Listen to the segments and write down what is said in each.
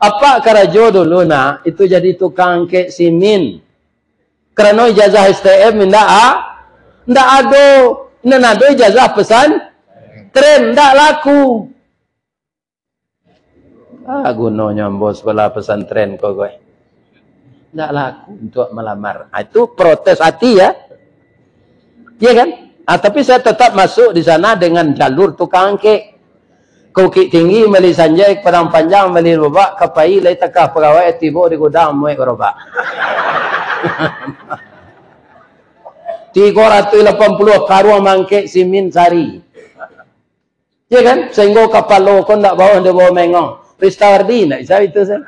Apa karajo dulu nak itu jadi tukang kek simin. Karena ijazah STM ndak ada. Ndak ada ijazah pesan tren ndak laku. Gunanya bos sekolah pesantren kok gue. Ndak laku untuk melamar. Itu protes hati ya. Iya kan? Tapi saya tetap masuk di sana dengan jalur tukang kek. Kukik tinggi meli sanjai padang panjang meli robak kapai lai takah pegawai tibo di gudang muai robak. 380 karuang mangkek simin sari. Ya kan? Sehingga kapal lo kon ndak bawa ndak bawa mengong. Ristawardi ndak bisa itu saya.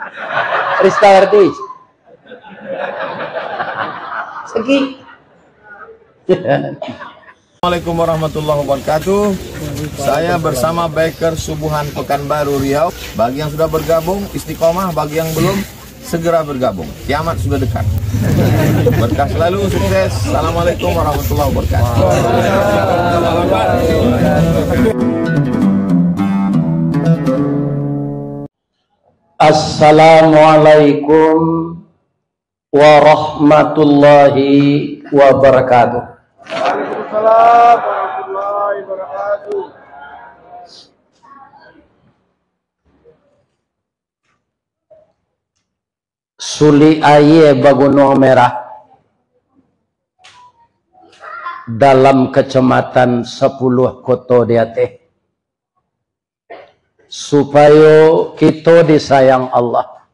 Ristawardi. Segi. Assalamualaikum warahmatullahi wabarakatuh. Saya bersama Biker Subuhan Pekanbaru Riau. Bagi yang sudah bergabung istiqomah, bagi yang belum segera bergabung. Kiamat sudah dekat. Berkah selalu, sukses. Assalamualaikum warahmatullahi wabarakatuh. Assalamualaikum warahmatullahi wabarakatuh. Waalaikumsalam warahmatullahi wabarakatuh. Suli aye bagunung merah dalam kecamatan 10 kota dia teh supaya kita disayang Allah,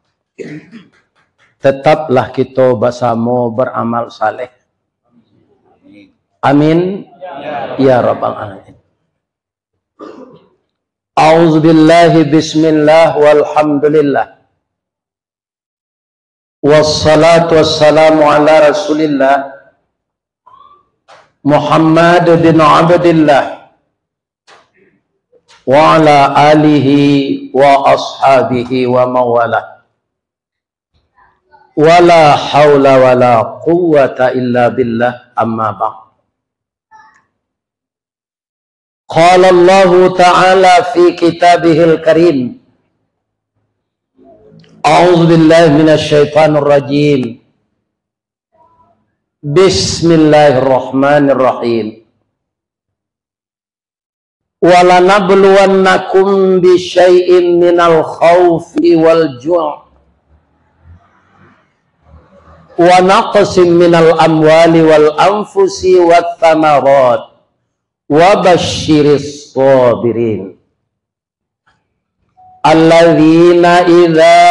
tetaplah kita bersama beramal saleh. Amin ya rabbal alamin. A'udzubillahi bismillah walhamdulillah. Wassalatu wassalamu ala Rasulillah Muhammad bin Abdillah wa ala alihi wa ashabihi wa mawalah. Wala hawla wala quwwata illa billah, amma ba'd. Qala Allah Ta'ala fi kitabihil karim. A'udzu billahi minasy syaithanir rajim. Bismillahirrahmanirrahim. Wa lanabluwannakum bisyai'in minal khaufi wal ju' wa naqsim minal amwali wal anfusi wat thamarat wa basyiris sabirin alladzina idza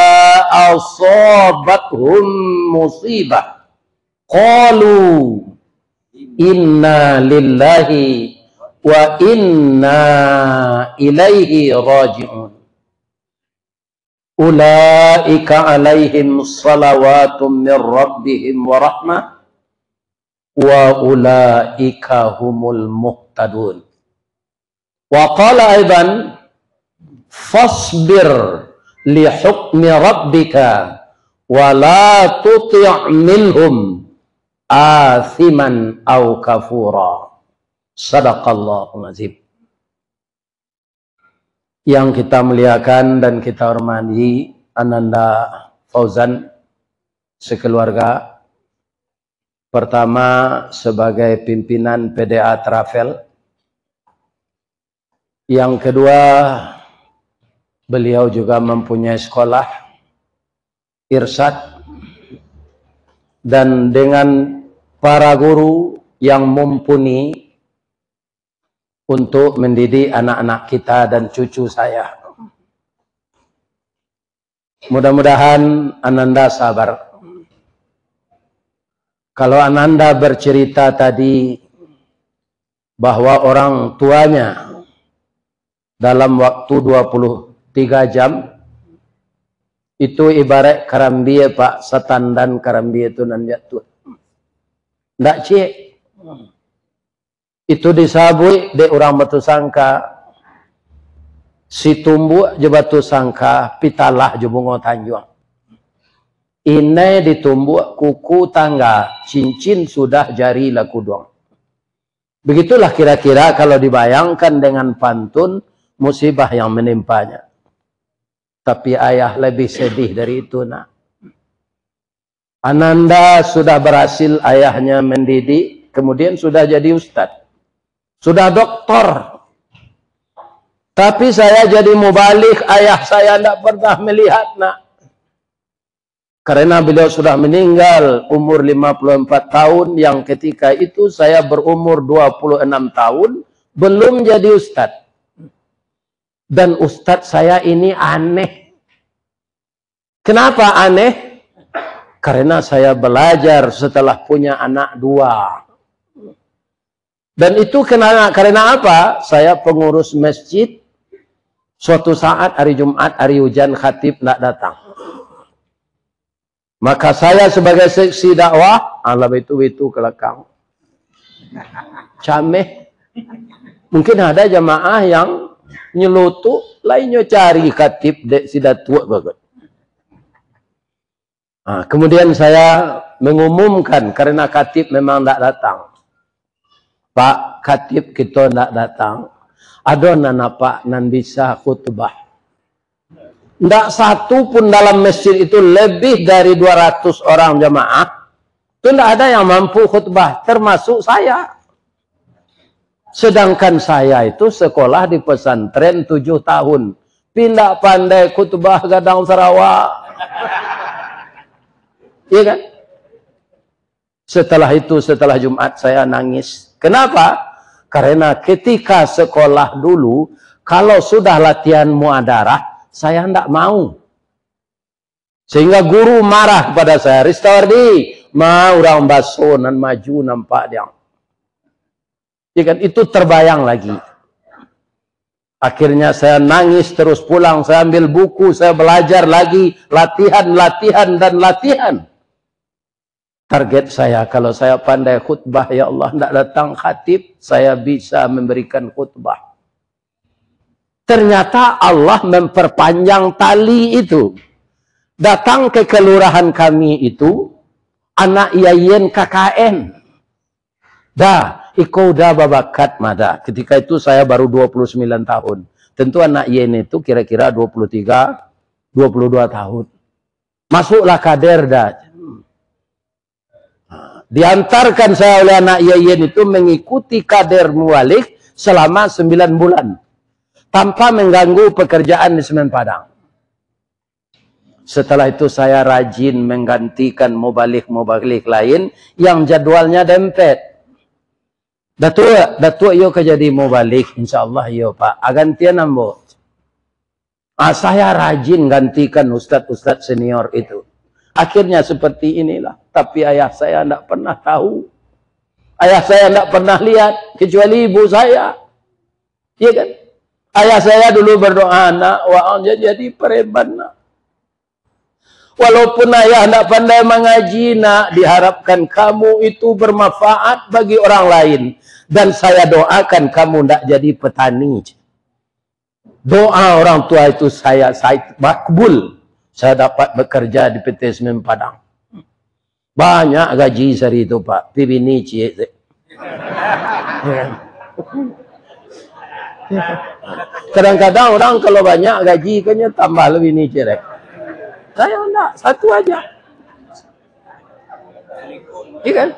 asabathum musibah qalu inna lillahi wa inna ilaihi raji'un. Ulaika alaihim salawatum min rabbihim wa rahmah wa ulaika humul muhtadun. Wa qala aidan fasbir li hukmi rabbika wa la tuti' minhum athiman aw kafura. Sadaqallahul azim. Yang kita muliakan dan kita hormati Ananda Fauzan sekeluarga. Pertama sebagai pimpinan PDA Travel. Yang kedua, beliau juga mempunyai sekolah Irsyad, dan dengan para guru yang mumpuni untuk mendidik anak-anak kita dan cucu saya. Mudah-mudahan Ananda sabar. Kalau Ananda bercerita tadi bahwa orang tuanya dalam waktu 23 jam itu ibarat karambie Pak, setan dan karambie itu nan jatuh. Ndak cik. Itu disabui de orang batu sangka, si tumbuk je batu sangka, pitalah je bunga tanjuang. Ini ditumbuk kuku tangga, cincin sudah jari laku doang. Begitulah kira-kira kalau dibayangkan dengan pantun musibah yang menimpanya. Tapi ayah lebih sedih dari itu, nak. Ananda sudah berhasil ayahnya mendidik, kemudian sudah jadi ustadz, sudah doktor. Tapi saya jadi mubalik, ayah saya tidak pernah melihat, nak. Karena beliau sudah meninggal umur 54 tahun, yang ketika itu saya berumur 26 tahun, belum jadi ustadz. Dan ustadz saya ini aneh. Kenapa aneh? Karena saya belajar setelah punya anak 2. Dan itu karena apa? Saya pengurus masjid. Suatu saat hari Jumat, hari hujan, khatib tidak datang. Maka saya sebagai seksi dakwah, alam itu kelakang. Cameh. Mungkin ada jamaah yang nyelutuk, lainnya cari khatib dek sidah tua banget. Nah, kemudian saya mengumumkan karena khatib memang tidak datang. Pak khatib kita tidak datang. Ada nana pak nan bisa khutbah. Tidak satu pun dalam masjid itu lebih dari 200 orang jamaah. Itu tidak ada yang mampu khutbah, termasuk saya. Sedangkan saya itu sekolah di pesantren 7 tahun. Pindah pandai khutbah Gadang Sarawak. Iya kan? Setelah itu, setelah Jumat saya nangis. Kenapa? Karena ketika sekolah dulu, kalau sudah latihan muadarah, saya tidak mau. Sehingga guru marah kepada saya. Ristawardi, mau orang baso nan maju nampak dia. Ya kan? Itu terbayang lagi. Akhirnya saya nangis terus pulang. Saya ambil buku, saya belajar lagi. Latihan, dan latihan. Target saya, kalau saya pandai khutbah, ya Allah, tidak datang khatib, saya bisa memberikan khutbah. Ternyata Allah memperpanjang tali itu. Datang ke kelurahan kami itu, anak yayen KKN. Dah, iko udah babakat mada. Ketika itu saya baru 29 tahun. Tentu anak yayen itu kira-kira 23, 22 tahun. Masuklah kader dah. Diantarkan saya oleh anak yayen itu mengikuti kader muwalik selama 9 bulan. Tanpa mengganggu pekerjaan di Semen Padang. Setelah itu saya rajin menggantikan mubalik lain yang jadwalnya dempet. Datuk yo kejadi mubalik, insyaallah yo Pak. Agantian ambo. Saya rajin gantikan ustadz senior itu. Akhirnya seperti inilah. Tapi ayah saya tidak pernah tahu. Ayah saya tidak pernah lihat. Kecuali ibu saya. Iya kan? Ayah saya dulu berdoa, nak, wa'anya jadi pereban, nak. Walaupun ayah tidak pandai mengaji, nak, diharapkan kamu itu bermanfaat bagi orang lain. Dan saya doakan kamu tidak jadi petani. Doa orang tua itu saya makbul. Saya dapat bekerja di PT Semen Padang. Banyak gaji sehari itu, Pak. Pibini cie. Kadang-kadang orang kalau banyak gaji kayaknya tambah lebih nih cerek. Saya enggak, satu aja. Iya kan?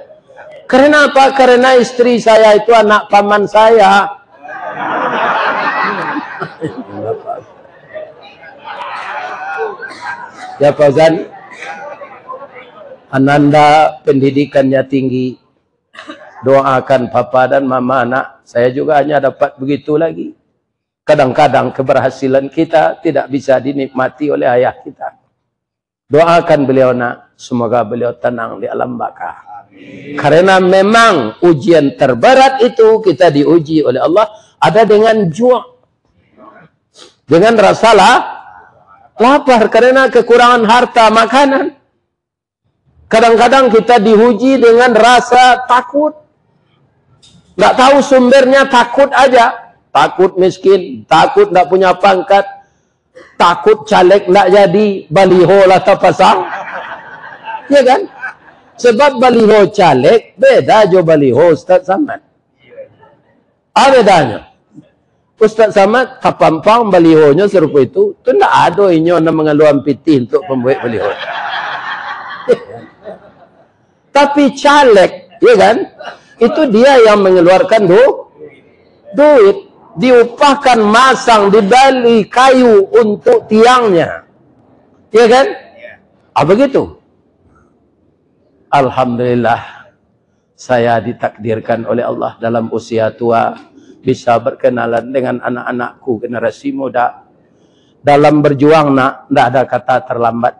Karena apa? Karena istri saya itu anak paman saya. Ya Fauzan, Ananda pendidikannya tinggi. Doakan papa dan mama, nak. Saya juga hanya dapat begitu lagi. Kadang-kadang keberhasilan kita tidak bisa dinikmati oleh ayah kita. Doakan beliau, nak. Semoga beliau tenang di alam baka. Karena memang ujian terberat itu kita diuji oleh Allah ada dengan ju'. Dengan rasa lapar karena kekurangan harta makanan. Kadang-kadang kita diuji dengan rasa takut. Nggak tahu sumbernya, takut aja. Takut miskin, takut nggak punya pangkat, takut caleg nggak jadi, baliho lah terpasang. Ya kan? Sebab baliho caleg beda jo baliho Ustaz Samad. Apa bedanya? Ustaz Samad kapampang balihonya serupa itu ndak ada inyo na mengeluarkan piti untuk pembuat baliho. Tapi caleg, ya kan? Itu dia yang mengeluarkan duit, diupahkan masang dibeli kayu untuk tiangnya. Ya kan? Begitu. Alhamdulillah saya ditakdirkan oleh Allah dalam usia tua bisa berkenalan dengan anak-anakku generasi muda. Dalam berjuang tidak ada kata terlambat.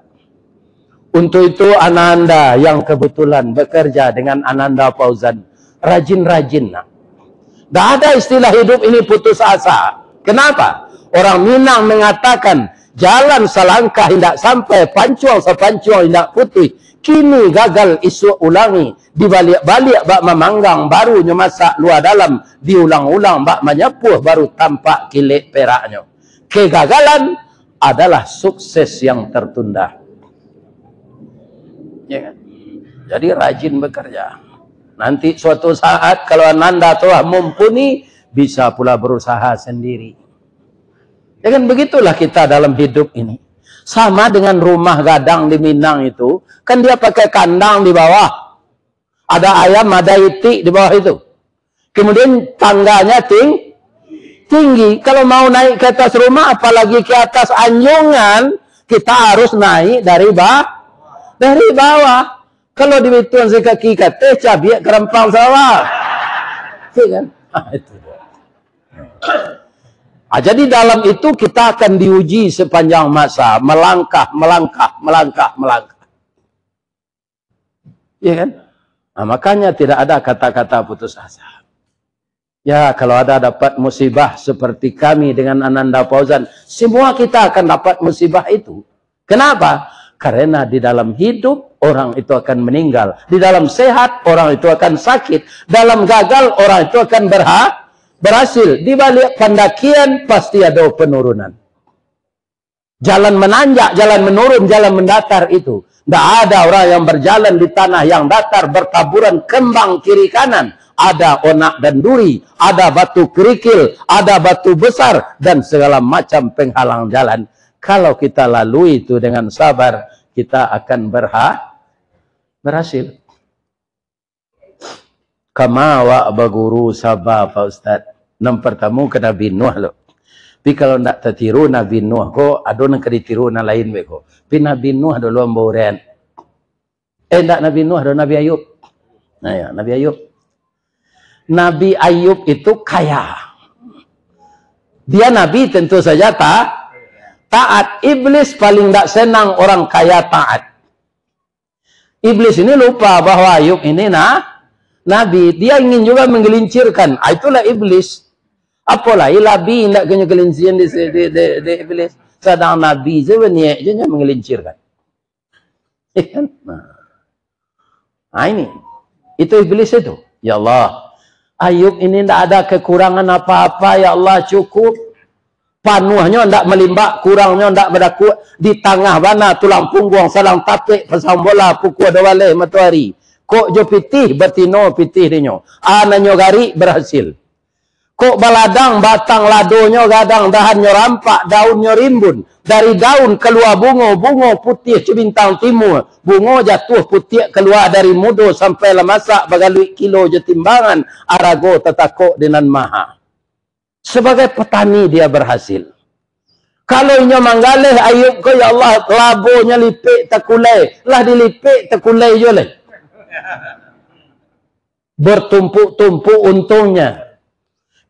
Untuk itu Ananda yang kebetulan bekerja dengan Ananda Fauzan, rajin-rajin nak. Tidak ada istilah hidup ini putus asa. Kenapa? Orang Minang mengatakan jalan selangkah tidak sampai, pancuang sepancuang tidak putih. Kini gagal isu ulangi, dibalik-balik bak memanggang, baru masak luar dalam, diulang-ulang bak menyepuh, baru tampak kilik peraknya. Kegagalan adalah sukses yang tertunda. Ya kan? Jadi rajin bekerja. Nanti suatu saat kalau Ananda telah mumpuni, bisa pula berusaha sendiri. Ya kan, begitulah kita dalam hidup ini. Sama dengan rumah gadang di Minang itu, kan dia pakai kandang di bawah. Ada ayam, ada itik di bawah itu. Kemudian tangganya tinggi. Kalau mau naik ke atas rumah, apalagi ke atas anjungan, kita harus naik dari bawah. Kalau dibituan sekaki kate, cabiak kerempang sawah. Ya kan? Itu dia. Jadi dalam itu kita akan diuji sepanjang masa, melangkah. Ya kan? Makanya tidak ada kata-kata putus asa. Ya, kalau ada dapat musibah seperti kami dengan Ananda Fauzan, semua kita akan dapat musibah itu. Kenapa? Karena di dalam hidup orang itu akan meninggal, di dalam sehat orang itu akan sakit, dalam gagal orang itu akan berhasil. Di balik pendakian pasti ada penurunan. Jalan menanjak, jalan menurun, jalan mendatar itu. Tidak ada orang yang berjalan di tanah yang datar bertaburan kembang kiri kanan. Ada onak dan duri, ada batu kerikil, ada batu besar, dan segala macam penghalang jalan. Kalau kita lalui itu dengan sabar, kita akan berhasil. Kama wa baguru sabah Pak Ustaz. Yang pertama ke Nabi Nuh loh. Tapi kalau tidak tertiru Nabi Nuh ko, ada yang ditiru na lain beko. Tapi Nabi Nuh ada luang bauran. Tidak Nabi Nuh ada Nabi Ayub. Nah ya, Nabi Ayub. Nabi Ayub itu kaya. Dia Nabi tentu saja taat. Iblis paling tidak senang orang kaya taat. Iblis ini lupa bahwa Ayub ini Nabi. Dia ingin juga menggelincirkan. Itulah iblis. Apalagi Nabi tidak punya gelinciran di iblis. Sedang Nabi sebenarnya dia menggelincirkan. Nah ini. Itu iblis itu. Ya Allah. Ayub ini tidak ada kekurangan apa-apa. Ya Allah cukup. Panuhnya tidak melimbak. Kurangnya tidak berlaku. Di tengah mana tulang punggung. Salang tapik. Pasang bola. Pukul dua waleh matahari. Kok jo pitih. Bertino pitih dia. Anaknya gari berhasil. Kok baladang. Batang ladonya gadang. Dahannya rampak. Daunnya rimbun. Dari daun keluar bunga. Bunga putih cebintang timur. Bunga jatuh putih keluar dari mudo. Sampai lemasak bagalui kilo jetimbangan. Arago tetakok dengan maha. Sebagai petani dia berhasil. Kalau inya manggaleh Ayub ko ya Allah labonya lipik takulai. Lah dilipik takulai je leh. Bertumpuk-tumpuk untungnya.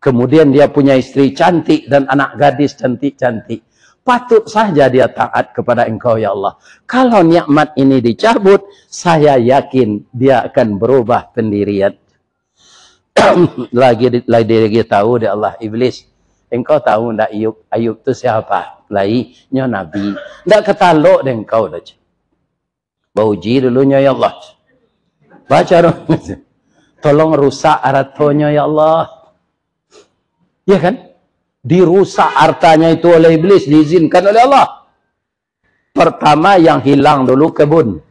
Kemudian dia punya istri cantik dan anak gadis cantik-cantik. Patut saja dia taat kepada engkau ya Allah. Kalau nikmat ini dicabut, saya yakin dia akan berubah pendirian. lagi tahu dia Allah iblis. Engkau tahu ndak Ayub itu siapa? Lainnya Nabi. Ndak ketalok deh engkau dah. Bauji dulunya ya Allah. Baca dong. Tolong rusak aratonya ya Allah. Ya kan? Dirusak hartanya itu oleh iblis, diizinkan oleh Allah. Pertama yang hilang dulu kebun.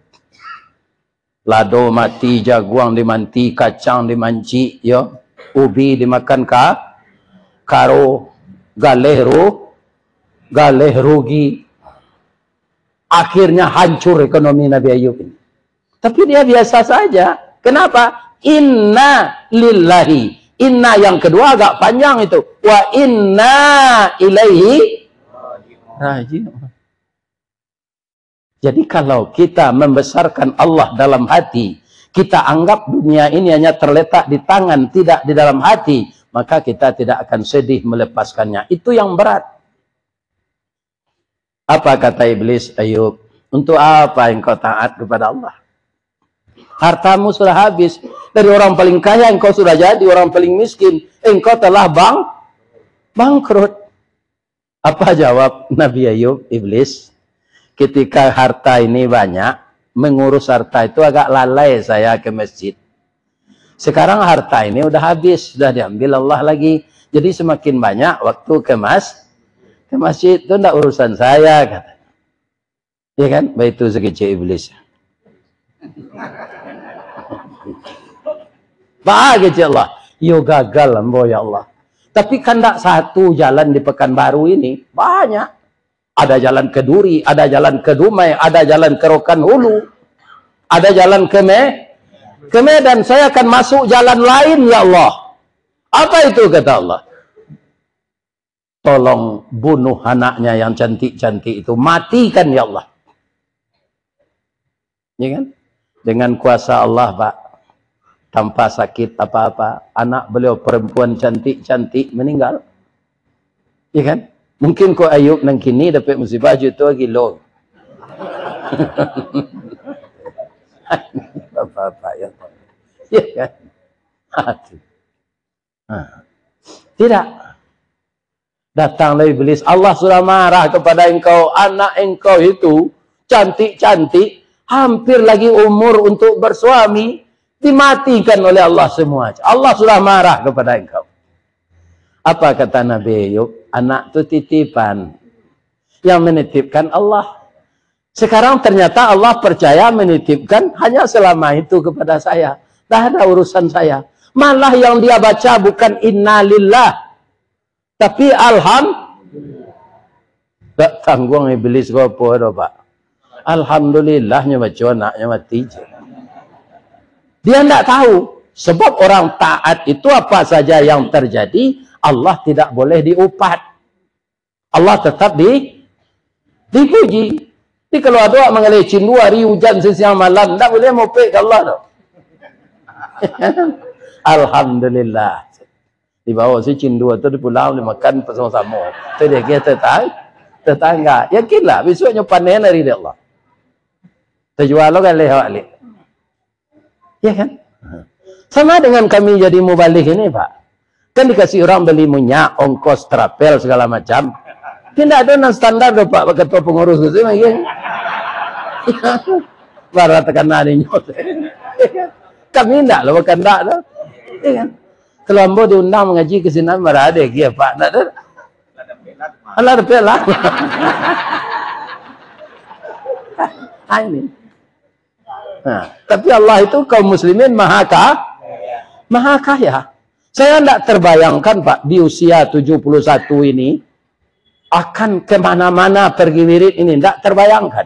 Lado mati, jaguang dimanti, kacang dimanci, ya. Ubi dimakan karo. galeh rugi. Akhirnya hancur ekonomi Nabi Ayub ini. Tapi dia biasa saja. Kenapa? Inna lillahi. Inna yang kedua agak panjang itu. Wa inna ilaihi raji'un. Jadi kalau kita membesarkan Allah dalam hati, kita anggap dunia ini hanya terletak di tangan, tidak di dalam hati, maka kita tidak akan sedih melepaskannya. Itu yang berat. Apa kata iblis Ayub? Untuk apa engkau taat kepada Allah? Hartamu sudah habis. Dari orang paling kaya engkau sudah jadi orang paling miskin. Engkau telah bangkrut. Apa jawab Nabi Ayub, iblis? Ketika harta ini banyak, mengurus harta itu agak lalai saya ke masjid. Sekarang harta ini udah habis, sudah diambil Allah lagi. Jadi semakin banyak waktu ke masjid itu enggak urusan saya, kata. Ya kan? Itu sekecil iblis. Bahagia Allah. Yo gagal ambo ya Allah. Tapi kan enggak satu jalan di Pekanbaru ini, banyak. Ada jalan ke Duri, ada jalan ke Dumai, ada jalan ke Rokan Hulu, ada jalan ke Medan. Saya akan masuk jalan lain ya Allah. Apa itu kata Allah? Tolong bunuh anaknya yang cantik-cantik itu. Matikan ya Allah. Ya kan? Dengan kuasa Allah, Pak. Tanpa sakit apa-apa. Anak beliau perempuan cantik-cantik meninggal. Ya kan? Mungkin kau Ayub nang kini dapat musibah juta kilo. Bapak-bapak ya. Ya kan? Tidak. Datanglah iblis. Allah sudah marah kepada engkau. Anak engkau itu cantik-cantik. Hampir lagi umur untuk bersuami. Dimatikan oleh Allah semua. Allah sudah marah kepada engkau. Apa kata Nabi Ayub? Anak itu titipan. Yang menitipkan Allah. Sekarang ternyata Allah percaya menitipkan hanya selama itu kepada saya. Dah ada urusan saya. Malah yang dia baca bukan innalillah. Tapi alhamdulillah. Tak tanggung iblis kau apa dah, Pak. Alhamdulillahnya baca anaknya mati. Dia tidak tahu. Sebab orang taat itu apa saja yang terjadi, Allah tidak boleh diupat. Allah tetap dipuji. Jadi kalau ada orang mengelecin 2 hari hujan sesiang malam, tidak boleh mopek ke Allah. Tak? Alhamdulillah. Di bawah si cindua tu di pulau dia makan bersama-sama. Tu dia kata tetangga. Yakinlah besoknya panen dari dia Allah. Terjual kan lewat alik. Ya kan? Sama dengan kami jadi mubalik ini, Pak. Kan dikasih orang beli minyak, ongkos, trapel segala macam. Tidak ada non standar do Pak ketua pengurus itu lagi. Barat terkena di nyot. Kami tidak loh, bukan tak loh. Ya kan? Kalau ambo diundang mengaji ke sini marah ada dia Pak. Tak ada. Allah ada pelah. Ini. Nah, tapi Allah itu kaum muslimin maha kaya. Saya tidak terbayangkan Pak di usia 71 ini akan kemana-mana pergi wirid ini. Tidak terbayangkan.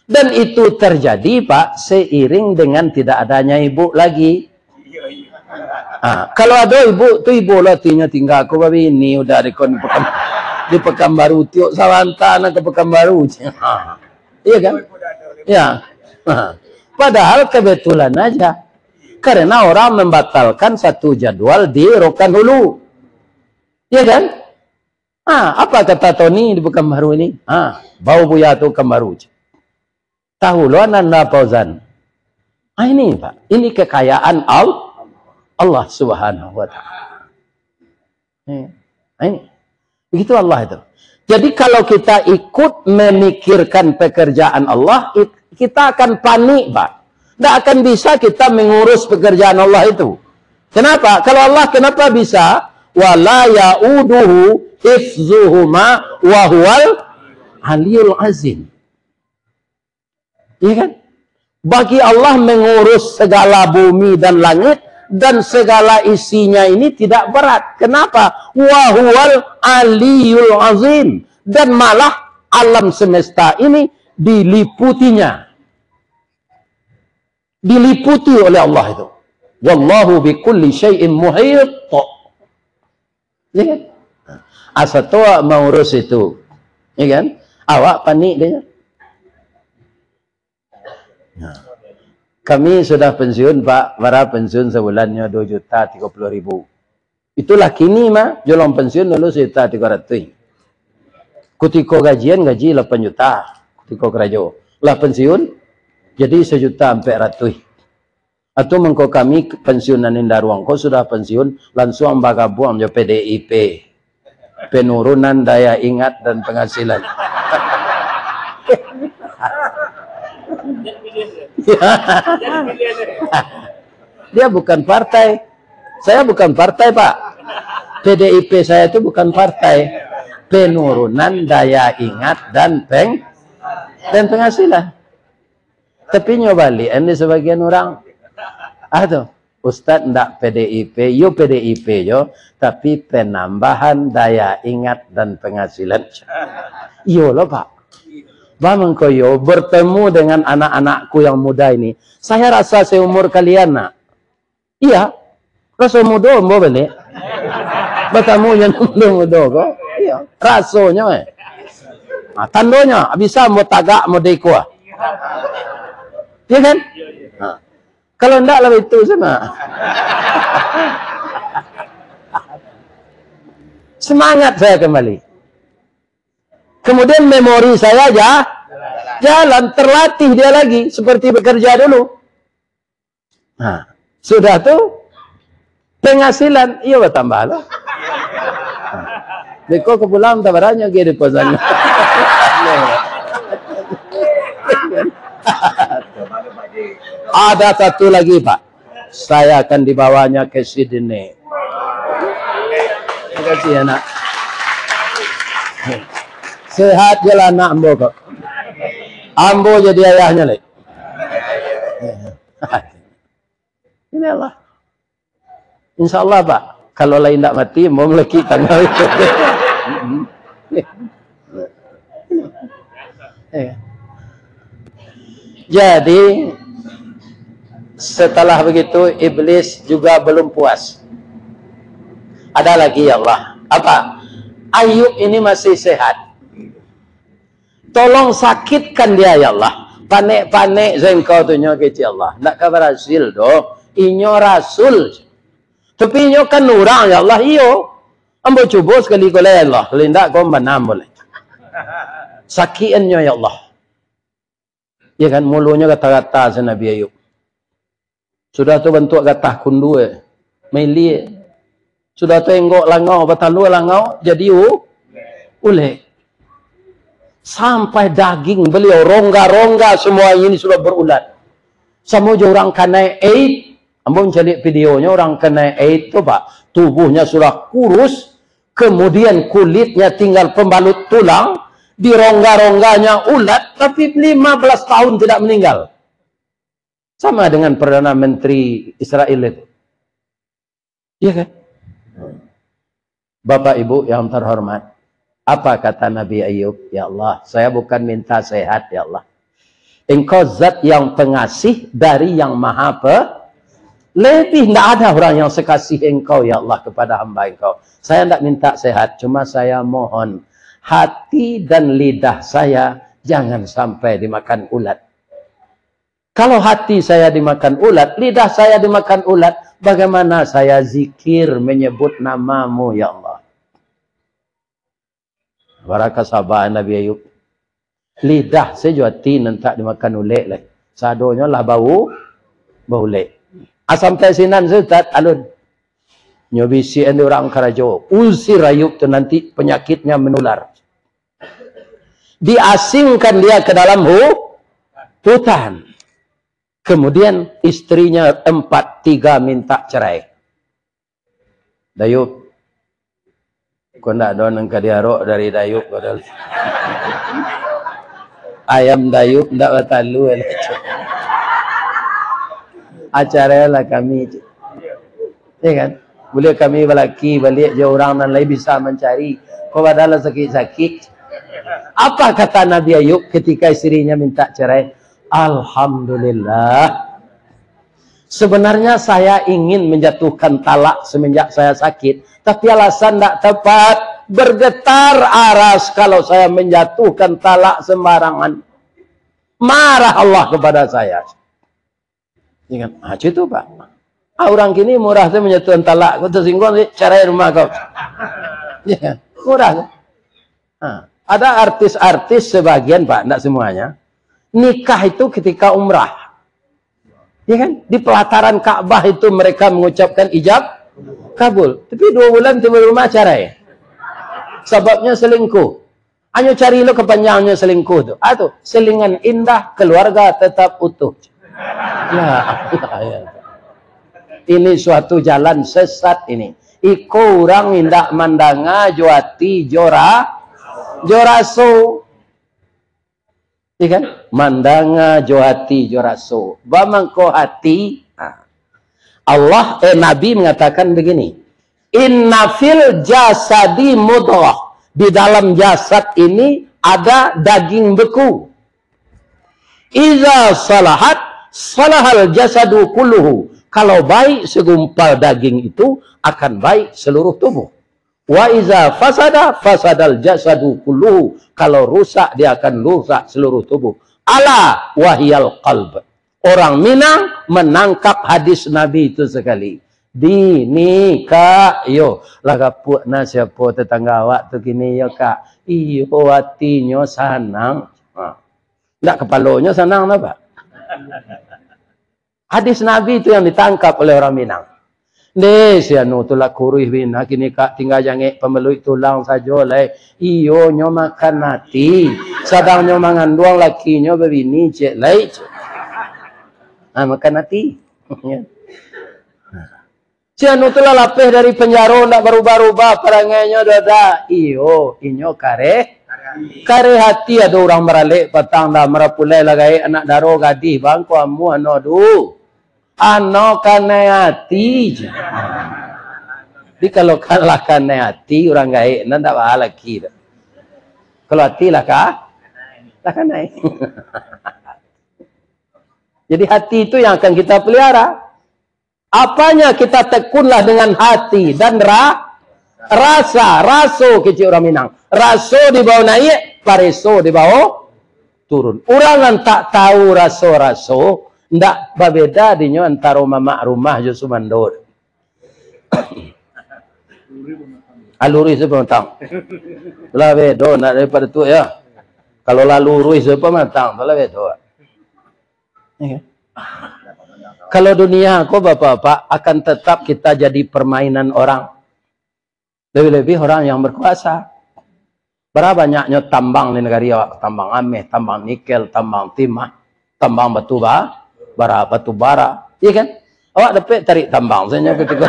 Dan itu terjadi Pak seiring dengan tidak adanya ibu lagi. Kalau ada ibu tu ibu lah tinggal aku babi ini udah di Pekanbaru tiok Sawantana ke Pekanbaru. Iya kan? Ya. Padahal kebetulan aja karena orang membatalkan satu jadwal di Rokan Hulu. Iya kan? Apa kata Tony di Pekanbaru ini? Bau buaya tu Pekanbaru. Tahu lo Nanda Fauzan. Ini Pak, ini kekayaan Allah Subhanahu wa taala. Ini. Begitu Allah itu. Jadi kalau kita ikut memikirkan pekerjaan Allah, kita akan panik, Pak. Tidak akan bisa kita mengurus pekerjaan Allah itu. Kenapa? Kalau Allah kenapa bisa? Wala ya'uduhu hifzuhuma wa huwal aliyul azim. Iya kan? Bagi Allah mengurus segala bumi dan langit dan segala isinya ini tidak berat. Kenapa? Wahuwal aliyul azim. Dan malah alam semesta ini diliputinya. Diliputi oleh Allah itu. Wallahu bikulli syai'in muhit. Ya kan? Asa tua mau urus itu. Ya kan? Awak panik dia. Nah. Kami sudah pensiun, Pak. Para pensiun sebulannya 2.030.000. Itulah kini mah jolong pensiun dulu 1.300.000. Kutiko gajian gaji 8 juta. Kutiko kerja. Lah pensiun jadi 1.400.000. Atau mengko kami pensiunan indaruang ko sudah pensiun langsung bagabuang jo PDIP. Penurunan daya ingat dan penghasilan. Dia bukan partai. Saya bukan partai, Pak. PDIP saya itu bukan partai. Penurunan daya ingat dan penghasilan. Tapi nyobali ini sebagian orang. Aduh, Ustadz ndak PDIP, yo PDIP yo, tapi penambahan daya ingat dan penghasilan. Yo loh, Pak. Bang koyo bertemu dengan anak-anakku yang muda ini. Saya rasa seumur kalian, nak. Iya. Rasa muda mau beli. Bertemu yang muda kok. Iya. Rasanya Nah, tandonya bisa mau tagak mau deko. Iya kan? Nah. Kalau enggak lah itu sama. Semangat saya kembali. Kemudian memori saya jalan, terlatih dia lagi seperti bekerja dulu. Nah, sudah tuh penghasilan iya bertambah lah. Beko ke pulang tabarannya gede posannya. Ada satu lagi, Pak. Saya akan dibawanya ke Sydney. Terima kasih, anak. Sehat jalan anak ambo kok. Ambo jadi ayahnya, Le. Ini Allah. Insya Allah, Pak. Kalau lain tidak mati, mau meleki tanggal itu. Jadi, setelah begitu, iblis juga belum puas. Ada lagi, ya Allah. Apa? Ayub ini masih sehat. Tolong sakitkan dia, ya Allah. Panik-panik zengkau tunyo kecil Allah. Nak kabar hasil doh. Inyo rasul. Tapi inyo kan orang, ya Allah. Iyo. Ambo coba sekali ko ya Allah. Linda ko manam boleh. Sakiannya, ya Allah. Ya kan, mulunya kata-kata sa Nabi Ayub. Sudah tu bentuk gatah kundu meli. Sudah tu enggok langau, batalu langau jadi ule. Sampai daging beliau rongga-rongga semua ini sudah berulat. Sama orang kena AIDS, ambon cari videonya orang kena AIDS tu Pak, tubuhnya sudah kurus, kemudian kulitnya tinggal pembalut tulang, di rongga-rongganya ulat, tapi 15 tahun tidak meninggal. Sama dengan Perdana Menteri Israel itu. Iya kan? Bapak Ibu yang terhormat, apa kata Nabi Ayub? Ya Allah, saya bukan minta sehat, ya Allah. Engkau zat yang pengasih dari yang maha lebih. Tidak ada orang yang sekasih engkau, ya Allah, kepada hamba engkau. Saya tidak minta sehat, cuma saya mohon hati dan lidah saya jangan sampai dimakan ulat. Kalau hati saya dimakan ulat, lidah saya dimakan ulat, bagaimana saya zikir menyebut namamu, ya Allah. Barakah sabar Nabi Ayub. Lidah sejuati nanti dimakan ulat lah. Sadonya lah bau ulat. Sampai sinan Ustaz alun. Nyobisi ende orang karajo. Usir Ayub tu nanti penyakitnya menular. Diasingkan dia ke dalam hutan. Kemudian istrinya 4-3 minta cerai. Dayub, kau nak donang kadiarok dari Dayub. Ayam Dayub tak batalu. Acara lah kami. Ya kan? Boleh kami balaki balik je orang dan lain bisa mencari. Kau padahal sakit-sakit. Apa kata Nabi Ayub ketika istrinya minta cerai? Alhamdulillah. Sebenarnya saya ingin menjatuhkan talak semenjak saya sakit. Tapi alasan tidak tepat. Bergetar aras kalau saya menjatuhkan talak sembarangan. Marah Allah kepada saya. Ya kan? Itu Pak. Orang kini murah saya menjatuhkan talak. Kau tersinggung cerai rumah kau. Ya, murah. Ada artis-artis sebagian Pak, tidak semuanya. Nikah itu ketika umrah. Ya kan? Di pelataran Ka'bah itu mereka mengucapkan ijab kabul. Tapi 2 bulan tiba rumah cerai. Sebabnya selingkuh. Hanya cari lo kepanjangnya selingkuh tu. Itu selingan indah, keluarga tetap utuh. Ya Allah ya. Ini suatu jalan sesat ini. Iko orang indak mandanga joati joraso. Iya kan? Mandanga joati joraso. Bamangko hati. Allah Nabi mengatakan begini. Inna fil jasadi mudghah. Di dalam jasad ini ada daging beku. Iza salahat salahal jasadu kulluhu. Kalau baik segumpal daging itu akan baik seluruh tubuh. Wa iza fasada fasadal jasadu kulluhu. Kalau rusak dia akan rusak seluruh tubuh. Ala wahyal qalb. Orang Minang menangkap hadis Nabi itu sekali. Dinikah yo lagapuk na siapa tetangga awak tu kini yo kak. Iyo hatinya sanang. Ndak kepalanya sanang apa? Hadis Nabi itu yang ditangkap oleh orang Minang. Des ya no tulak kurih bina kini kak tinggal jangek pemeluk tulang saja lai. Iyo nyo makan hati. Sadang nyo mangan doang lakinya bebini cek lai. Makan hati. Cianu telah lapih dari penjara ndak berubah-ubah perangainya dada. Iyo inyo kare hati ada orang meralik petang dah merapulai lagai anak daro gadih bang ko amu ano du. Ano kane hati. Jadi kalau kalah kane hati orang gaik ndak bahala lagi. Kalau hati lah kah? Lah kanai. Jadi hati itu yang akan kita pelihara. Apanya kita tekunlah dengan hati dan raso kecil orang Minang. Raso di bawah naik, pareso di bawah turun. Orang yang tak tahu raso, ndak berbeda dinyo antara mamak rumah jo sumandor. Aluri sepematang. Lah bedo nak daripada tu ya. Kalau laluri sepematang, lah bedo. Kalau dunia kau bapak-bapak akan tetap kita jadi permainan orang. Lebih-lebih orang yang berkuasa. Berapa banyaknya tambang di negara awak? Tambang ameh, tambang nikel, tambang timah, tambang batu bara. Iya kan? Awak dapat tarik tambang. Saya ketika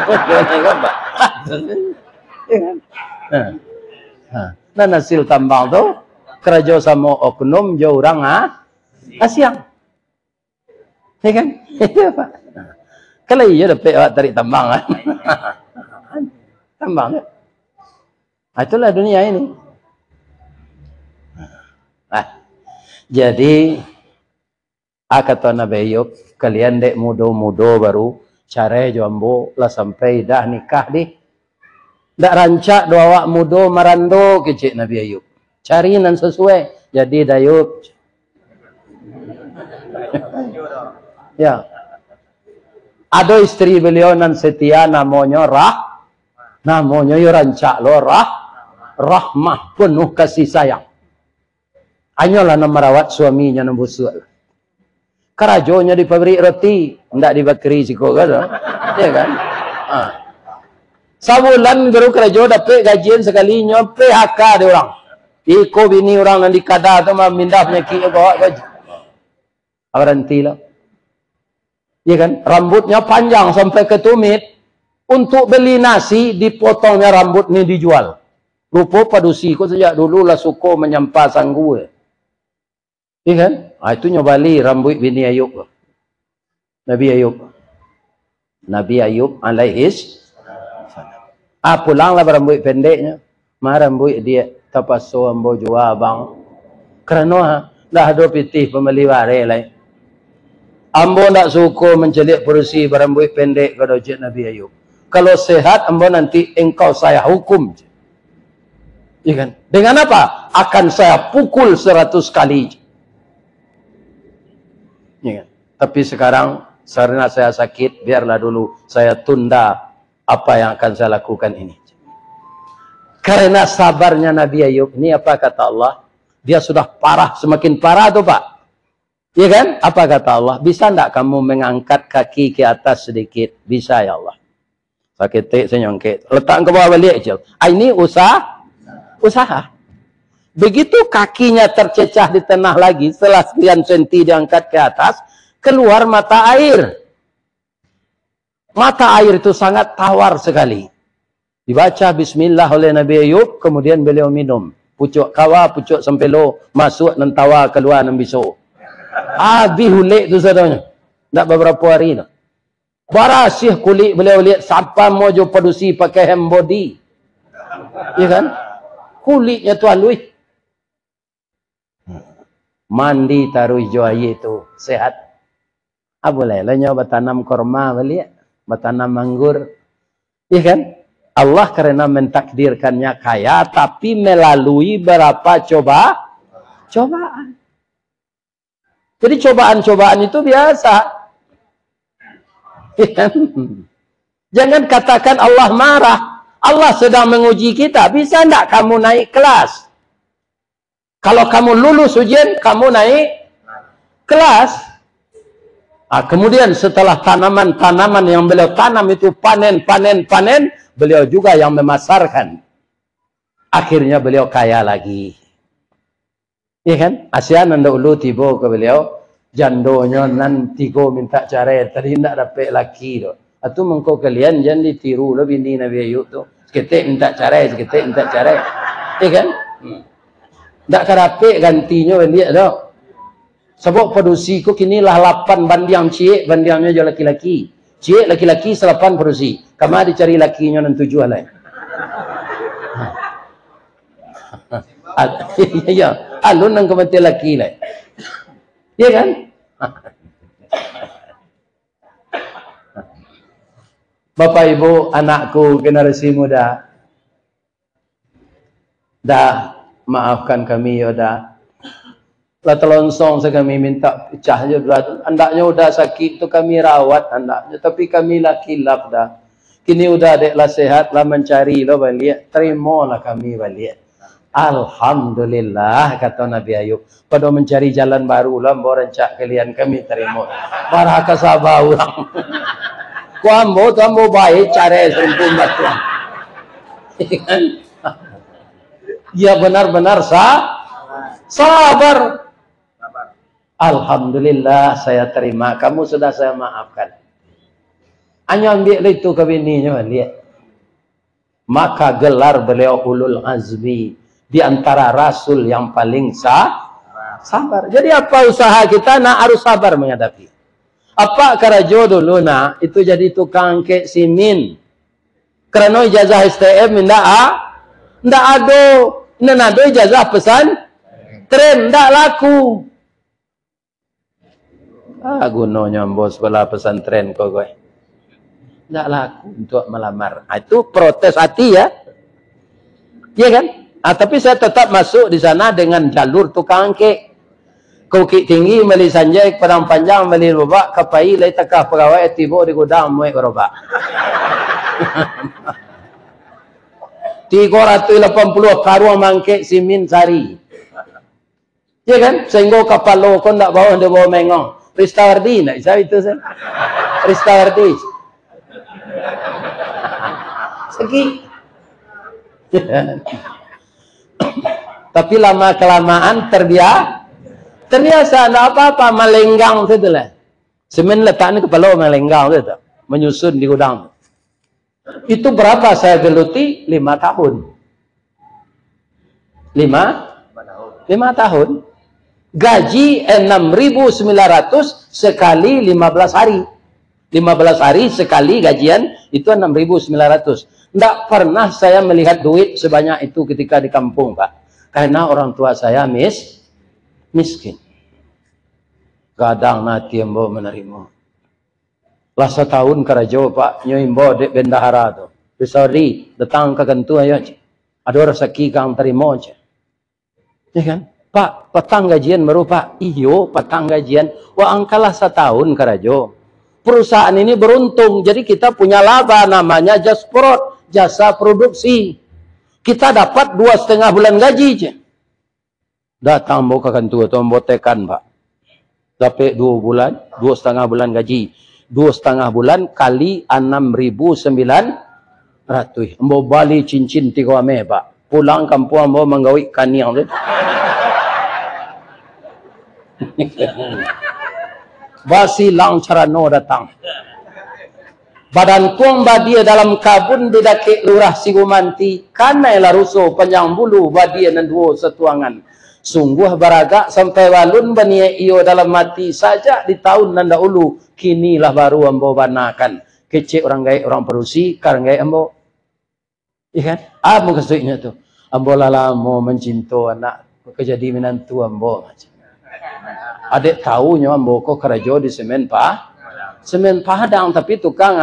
nah hasil tambang tu kerja sama oknum jauh orang Asyang. Ya kan? Iya Pak. Kalau iya dapat awak tarik tambang kan? Tambang kan? Itulah dunia ini. Jadi kata Nabi Ayub, kalian dek mudo-mudo baru cara jombo lah sampai dah nikah di. Dak rancak doa awak mudo marando kecik Nabi Ayub. Cari nan sesuai. Jadi Dayub. Ya. Ada istri beliau nan setia namanya namanya yo rancak lo rahmah penuh kasih sayang. Hanyalah nama merawat suaminya yang busuk. Kerajonya di pabrik roti, ndak di bakri siko kan? Ya kan? Sabulan guru kerajo dapat gajian sekali nyampe PHK dia orang. Iko bini orang yang dikada tu mah mindah penyakit bawa gaji. Berhenti lah. Ya kan? Rambutnya panjang sampai ke tumit. Untuk beli nasi dipotongnya rambut ni dijual. Rupa padusi ko sejak dulu lah suko menyampa sanggu. Ya kan? Itu nyobali rambut bini Ayub. Nabi Ayub alaihis Pulanglah berambut pendeknya. Rambut dia tapaso ambo jua bang. Kerana dah ada pitih pembeli ware lain. Ambo tak suka mencelik perusi berambut pendek kepada Cik Nabi Ayub. Kalau sehat ambo nanti engkau saya hukum. Ya kan? Dengan apa? Akan saya pukul 100 kali. Ya kan? Tapi sekarang karena saya sakit, biarlah dulu saya tunda apa yang akan saya lakukan ini. Karena sabarnya Nabi Ayub ini, apa kata Allah? Dia sudah parah, semakin parah tuh Pak. Ya kan? Apa kata Allah? Bisa enggak kamu mengangkat kaki ke atas sedikit? Bisa ya Allah. Sakit saya nyongket. Letak ke bawah balik aja. Ini usaha. Begitu kakinya tercecah di tanah lagi, setelah sekian senti diangkat ke atas, keluar mata air. Mata air itu sangat tawar sekali. Dibaca bismillah oleh Nabi Ayub, kemudian beliau minum. Pucuk kawa, pucuk sempelo, masuk dan tawa keluar dan bisu. Habis hulik tu sadanya. Tak beberapa hari tu. Barasih kulit beliau lihat siapa mau jo produksi pakai hem body. Ya kan? Kulitnya tu halus. Mandi taruh hijau air tu sehat. Boleh lah nyoba tanam korma balik, bertanam anggur. Ya kan? Allah karena mentakdirkannya kaya, tapi melalui berapa cobaan. Jadi cobaan-cobaan itu biasa. Ya kan? Jangan katakan Allah marah. Allah sedang menguji kita. Bisa enggak kamu naik kelas? Kalau kamu lulus ujian, kamu naik kelas. Kemudian setelah tanaman-tanaman yang beliau tanam itu panen, beliau juga yang memasarkan. Akhirnya beliau kaya lagi. Iya kan? Asian anda ulu tiba ke beliau, jandonya nanti kau minta cerai, tadi tidak dapat laki tu. Atau mengkau kalian jangan ditiru lah bini Nabi Ayub tu. Seketik minta cerai, seketik minta cerai. Iya kan? Tak kerapik gantinya beliau tu. Sebab produksi ku kini lah 8 bandiang cik, bandiangnya je laki-laki. Cik laki-laki 8 produksi. Kamu dicari lakinya dan 7 lain. Ya, alun nang kemati laki lain. Ya kan? Bapak Ibu, anakku generasi muda. Dah maafkan kami ya dah. Lah telonsong saya kami minta pecah je andaknya udah sakit tu kami rawat andaknya, tapi kami lah kilap dah. Kini udah adeklah sehat lah mencari lah balik, terimalah kami balik. Alhamdulillah kata Nabi Ayub. Pada mencari jalan baru lah, mau rencak kalian kami terima. Parah kesabah orang. Kuambo tu ambo baik cara sempun batuan. Ya benar-benar sabar. Alhamdulillah saya terima. Kamu sudah saya maafkan. Hanya ambil itu ke bininya lihat. Maka gelar beliau ulul azmi di antara rasul yang paling sabar. Jadi apa usaha kita nak harus sabar menghadapi. Apa karajo dulu nak itu jadi tukang kek simin. Kerana ijazah STM ndak ada. Ndak ada ijazah pesan tren ndak laku. Gunanya bos sekolah pesantren kok gue. Nggak laku untuk melamar. Itu protes hati ya. Iya kan? Tapi saya tetap masuk di sana dengan jalur tukang kek. Kukik tinggi, meli sanjai, padang panjang, meli robak, kapai, lai takah pegawai, tiba di gudang, muek robak. 380 karuang mangkek simin sari. Iya kan? Sehingga kapal lo kau nak bawa, dia bawa mengong. Ristawardi, nak bisa itu saya. Ristawardi. Segi. Tapi lama kelamaan terbiasa, tidak apa-apa, melenggang itu lah. Semen letaknya kepala melenggang itu, menyusun di gudang. Itu berapa saya geluti? 5 tahun. 5 tahun. Gaji 6.900 sekali 15 hari. 15 hari sekali gajian itu 6.900. Tidak pernah saya melihat duit sebanyak itu ketika di kampung, Pak. Karena orang tua saya miskin. Kadang nanti embo menerima. Lah setahun kerajo, Pak, nyoimbo dek bendahara tu. Sorry, datang ke kentu ayo. Ada rezeki kang terima aja. Ya kan? Pak, petang gajian baru, Pak. Iyo, petang gajian. Wah, angkalah setahun kerajo. Perusahaan ini beruntung. Jadi kita punya laba namanya Jasprot, jasa produksi. Kita dapat 2,5 bulan gaji aja. Datang mau ke kantor tu mau tekan, Pak. Dapat 2 bulan, 2,5 bulan gaji. 2,5 bulan kali 6.900. Mau balik cincin 3 ame, Pak. Pulang kampung mau menggawi kaniang tu. Basilang carano datang. Badan tuang badia dalam kabun didake lurah sigumanti. Kanai laruso panjang bulu badia nanduo setuangan. Sungguh baraga sampai walun bania iyo dalam mati saja di tahun nanda ulu. Kinilah baru ambo banakan. Kecik orang gaya orang perusi, karang gaya ambo. Iya kan? Apa maksudnya tu? Ambo lalamo mencinta anak kejadi menantu ambo. Adik tahunya ambo kok kerja di semen Padang tapi tukang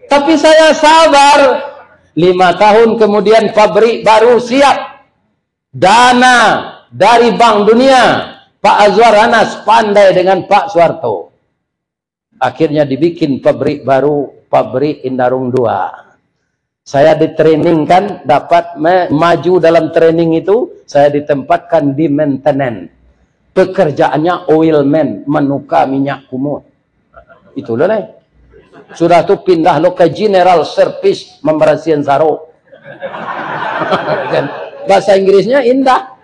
tapi saya sabar. 5 tahun kemudian pabrik baru siap. Dana dari Bank Dunia. Pak Azwar Anas pandai dengan Pak Soeharto. Akhirnya dibikin pabrik baru, pabrik Indarung 2. Saya ditrainingkan, dapat maju dalam training itu, saya ditempatkan di maintenance. Pekerjaannya oilman, menukar minyak kumut. Itulah lah. Sudah tu pindah lo ke general service, membersihkan sarok. Bahasa Inggrisnya indah.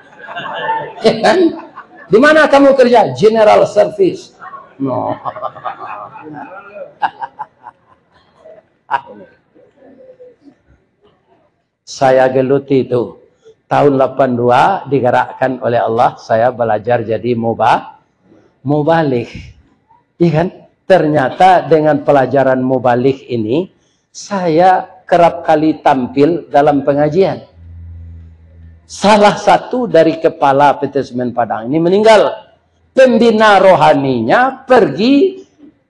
Di mana kamu kerja? General service. No. Saya geluti itu. Tahun 82 digerakkan oleh Allah, saya belajar jadi mubalik. Iya kan? Ternyata dengan pelajaran mubalik ini, saya kerap kali tampil dalam pengajian. Salah satu dari kepala PT Semen Padang ini meninggal. Pembina rohaninya pergi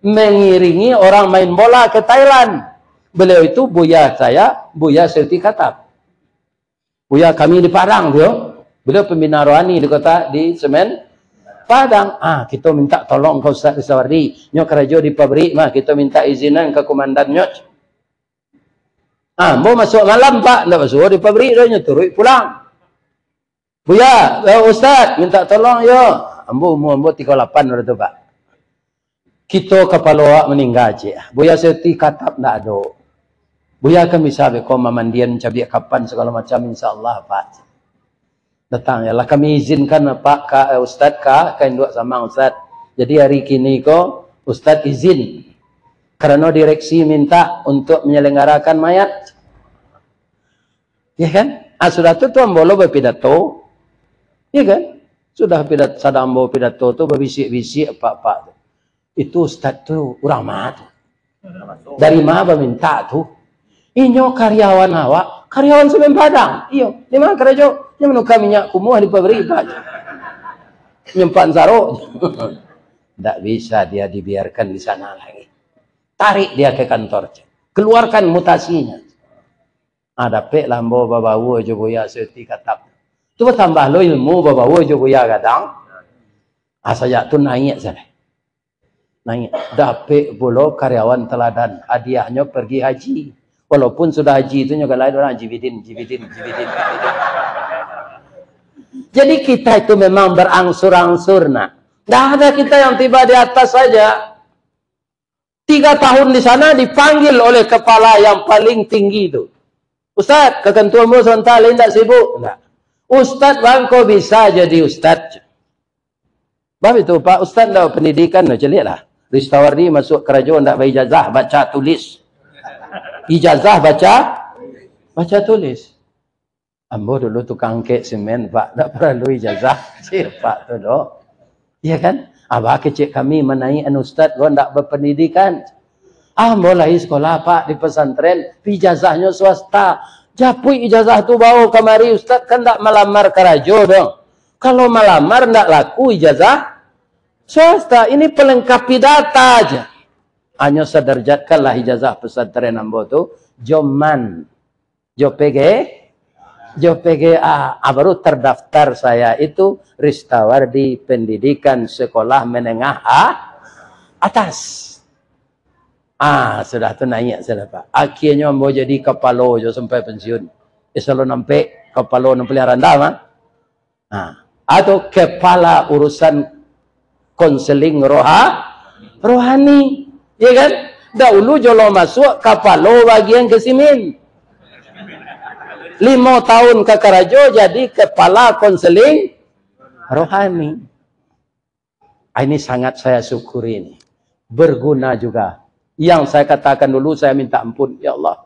mengiringi orang main bola ke Thailand. Beliau itu buya saya, Buya Serti Katap. Buya kami di Padang, beliau pembina rohani di Semen Padang. Kita minta tolong ke Ustaz Isawardi. Nyok kerja di pabrik mah kita minta izinan ke komandan nyok. Mau masuk malam, Pak. Ndak masuk di pabrik dah turun pulang. Buya, Ustaz minta tolong yo. Ambo 38 udah tu, Pak. Kita kepala meninggal aja. Buya Serti Katap ndak ada. Buya kami sabi ko mamandian cabi kapan segala macam insyaallah, Pak. Datang ya lah kami izinkan Pak Ustaz induk sama Ustaz. Jadi hari kini ko Ustaz izin karena direksi minta untuk menyelenggarakan mayat. Ya kan? Sudah tu tuan bolo berpidato. Ya kan? Sudah pidato sadang bawa pidato tu berbisik-bisik Pak. Itu Ustaz tu orang mah tu. Dari mana minta tu? Inyo karyawan awak, karyawan Semen Padang. Iyo, di mana kerja? Yang menukar minyak kumuh di pabrik, Pak. Nyempan sarok. Tidak bisa dia dibiarkan di sana lagi. Tarik dia ke kantor. Keluarkan mutasinya. Ada pek lambo babawu jogoya Serti Katap. Tu tambah lo ilmu babawu jogoya kadang. Saya tu naik sana. Naik. Dapet pula karyawan teladan. Hadiahnya pergi haji. Walaupun sudah haji itu juga lain orang jibidin. Jadi kita itu memang berangsur-angsur, nak. Tidak ada kita yang tiba di atas saja. 3 tahun di sana dipanggil oleh kepala yang paling tinggi itu. Ustaz, kekentuamu sebentar lain tak sibuk? Tidak. Ustaz, bang, kau bisa jadi Ustaz. Bab itu, Pak Ustaz, dah pendidikan, celik lah. Ristawardi masuk kerajaan, tak berijazah, baca tulis. Ijazah baca tulis. Ambo dulu tukang kek semen, Pak. Tak perlu ijazah. Pak tu dok. Iya kan? Abah kecil kami menaik ustaz gua ndak berpendidikan. Mulai sekolah pak di pesantren, ijazahnya swasta. Japui ijazah tu bawa kemari ustaz kan ndak melamar kerajo dong. Kalau melamar ndak laku ijazah swasta. Ini pelengkapi data aja. Hanya sederjatkanlah ijazah pesantren ambo tu joman jo PGA baru terdaftar saya itu Ristawardi Pendidikan Sekolah Menengah Atas. Sudah tu naik sudah pak. Akhirnya mau jadi kepala jo sampai pensiun. Selalu nampak kepala nak pelihara rendah atau kepala urusan konseling rohani. Ya kan? Dahulu jolo masuk kepala bagian kesimin. 5 tahun ke Karajo jadi kepala konseling rohani. Ini sangat saya syukuri ini. Berguna juga. Yang saya katakan dulu saya minta ampun. Ya Allah.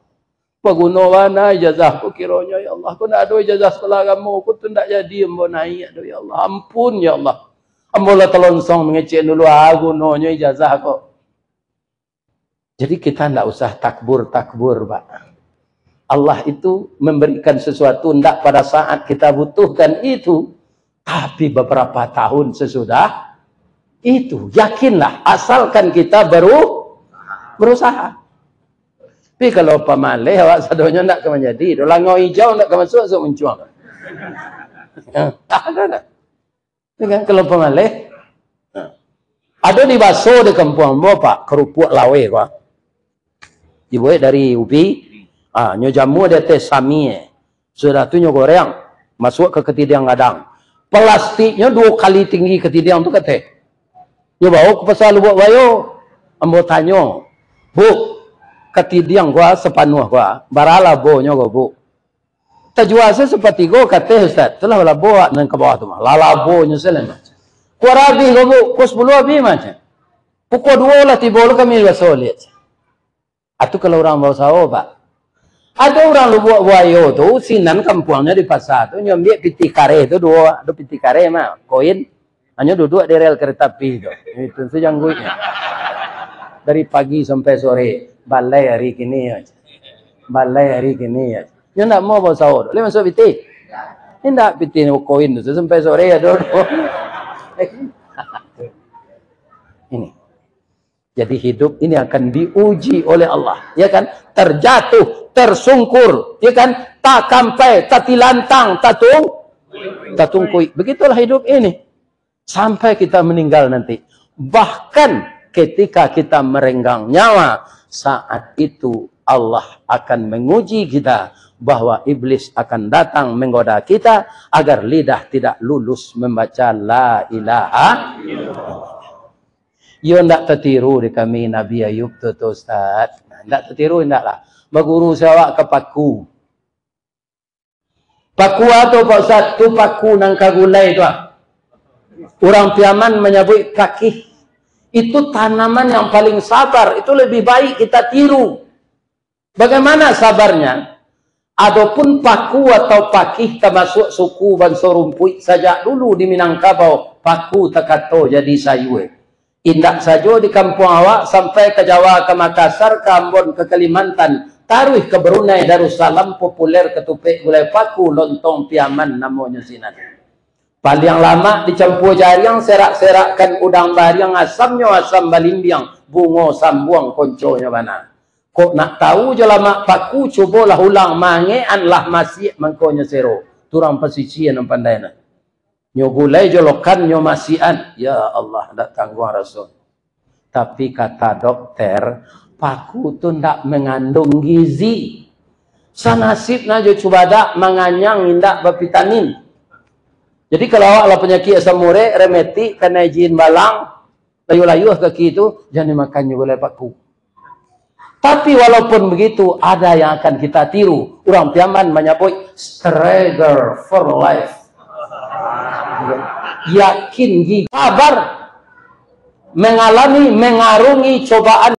Berguna mana ijazahku kiranya ya Allah. Aku nak ada ijazah sekolah kamu. Aku tu tak jadi ambo naik. Ya Allah. Ampun ya Allah. Ambo lah telonsong mengecek dulu. Gunanya ijazah kok. Jadi kita tidak usah takbur, Pak. Allah itu memberikan sesuatu tidak pada saat kita butuhkan itu. Tapi beberapa tahun sesudah itu. Yakinlah, asalkan kita berusaha. Tapi kalau pamalih, awak sadonya tidak akan menjadi. Langau hijau tidak akan masuk mencuang. Kan kalau pamalih. Ada di baso di kampung Pak, kerupuk lawe kok. Dibuat dari ubi, nyo jamu dia teh sami. Sudah tu nyo goreng, masuk ke ketidiang gadang. Plastiknya 2 kali tinggi ketidiang tu kata. Nyo bawa ke pasar Lubuk Bayo. Ambo tanyo, Bu, ketidiang gua sepanuh gua, barala bo nyo go Bu. Terjual seperti go kata Ustaz. Itulah labo nang ke bawah tu mah. Lalabo nyo selen. Kuarabi go Bu, kos 10 abi macam. Pukul 2 lah tiba kami baso lihat. Atau kalau orang bawa sawo Pak. Ada orang Lubuk Bayo tu sinan kampungnya di pasar tu nyambil piti kare tu 2 piti kare mah koin hanya duduk di rel kereta api tu. Itu sejanggunya. Dari pagi sampai sore balai hari kini aja. Balai hari kini aja. Dia nak mau bawa sawo. Boleh masuk piti? Tidak piti koin tu sampai sore ada. Ini. Jadi hidup ini akan diuji oleh Allah, ya kan? Terjatuh, tersungkur, ya kan? Tak kampai, tak tilantang, tak tungkui. Begitulah hidup ini. Sampai kita meninggal nanti. Bahkan ketika kita merenggang nyawa, saat itu Allah akan menguji kita bahwa iblis akan datang menggoda kita agar lidah tidak lulus membaca la ilaha illallah. Yo ndak tertiru di kami Nabi Ayub tu Ustaz. Ndak tertiru ndaklah. Berguru saya ke paku. Paku atau Pak Ustaz tu paku nang kagulai tu. Orang Piaman menyebut kaki. Itu tanaman yang paling sabar. Itu lebih baik kita tiru. Bagaimana sabarnya? Adapun paku atau pakih termasuk suku bangsa rumput sejak dulu di Minangkabau. Paku tekato jadi sayur. Indak saja di kampung awak sampai ke Jawa, ke Makassar, ke Ambon, ke Kalimantan, taruh ke Brunei, Darussalam, populer ketupik gulai paku, lontong Piaman namanya sinan. Paling lama dicampur jariang, serak-serakkan udang bariang, asamnya asam balimbiang, bungo sambuang konconya mana. Kok nak tahu je lama paku, cubalah ulang mangean lah masih mengkonya sero. Turang pesisian yang pandai nak. Nyo gulai jolokan nyo masian. Ya Allah, tak tanggung Rasul. Tapi kata dokter, paku tu ndak mengandung gizi. Sanasib na jo cuba dak menganyang indak bervitamin. Jadi kalau awak lah penyakit asam urat, remeti, kena izin balang, layu-layu kaki itu, jangan makan nyo gulai paku. Tapi walaupun begitu, ada yang akan kita tiru. Orang Piaman menyebut strider for life. Yakin, sabar, mengalami, mengarungi cobaan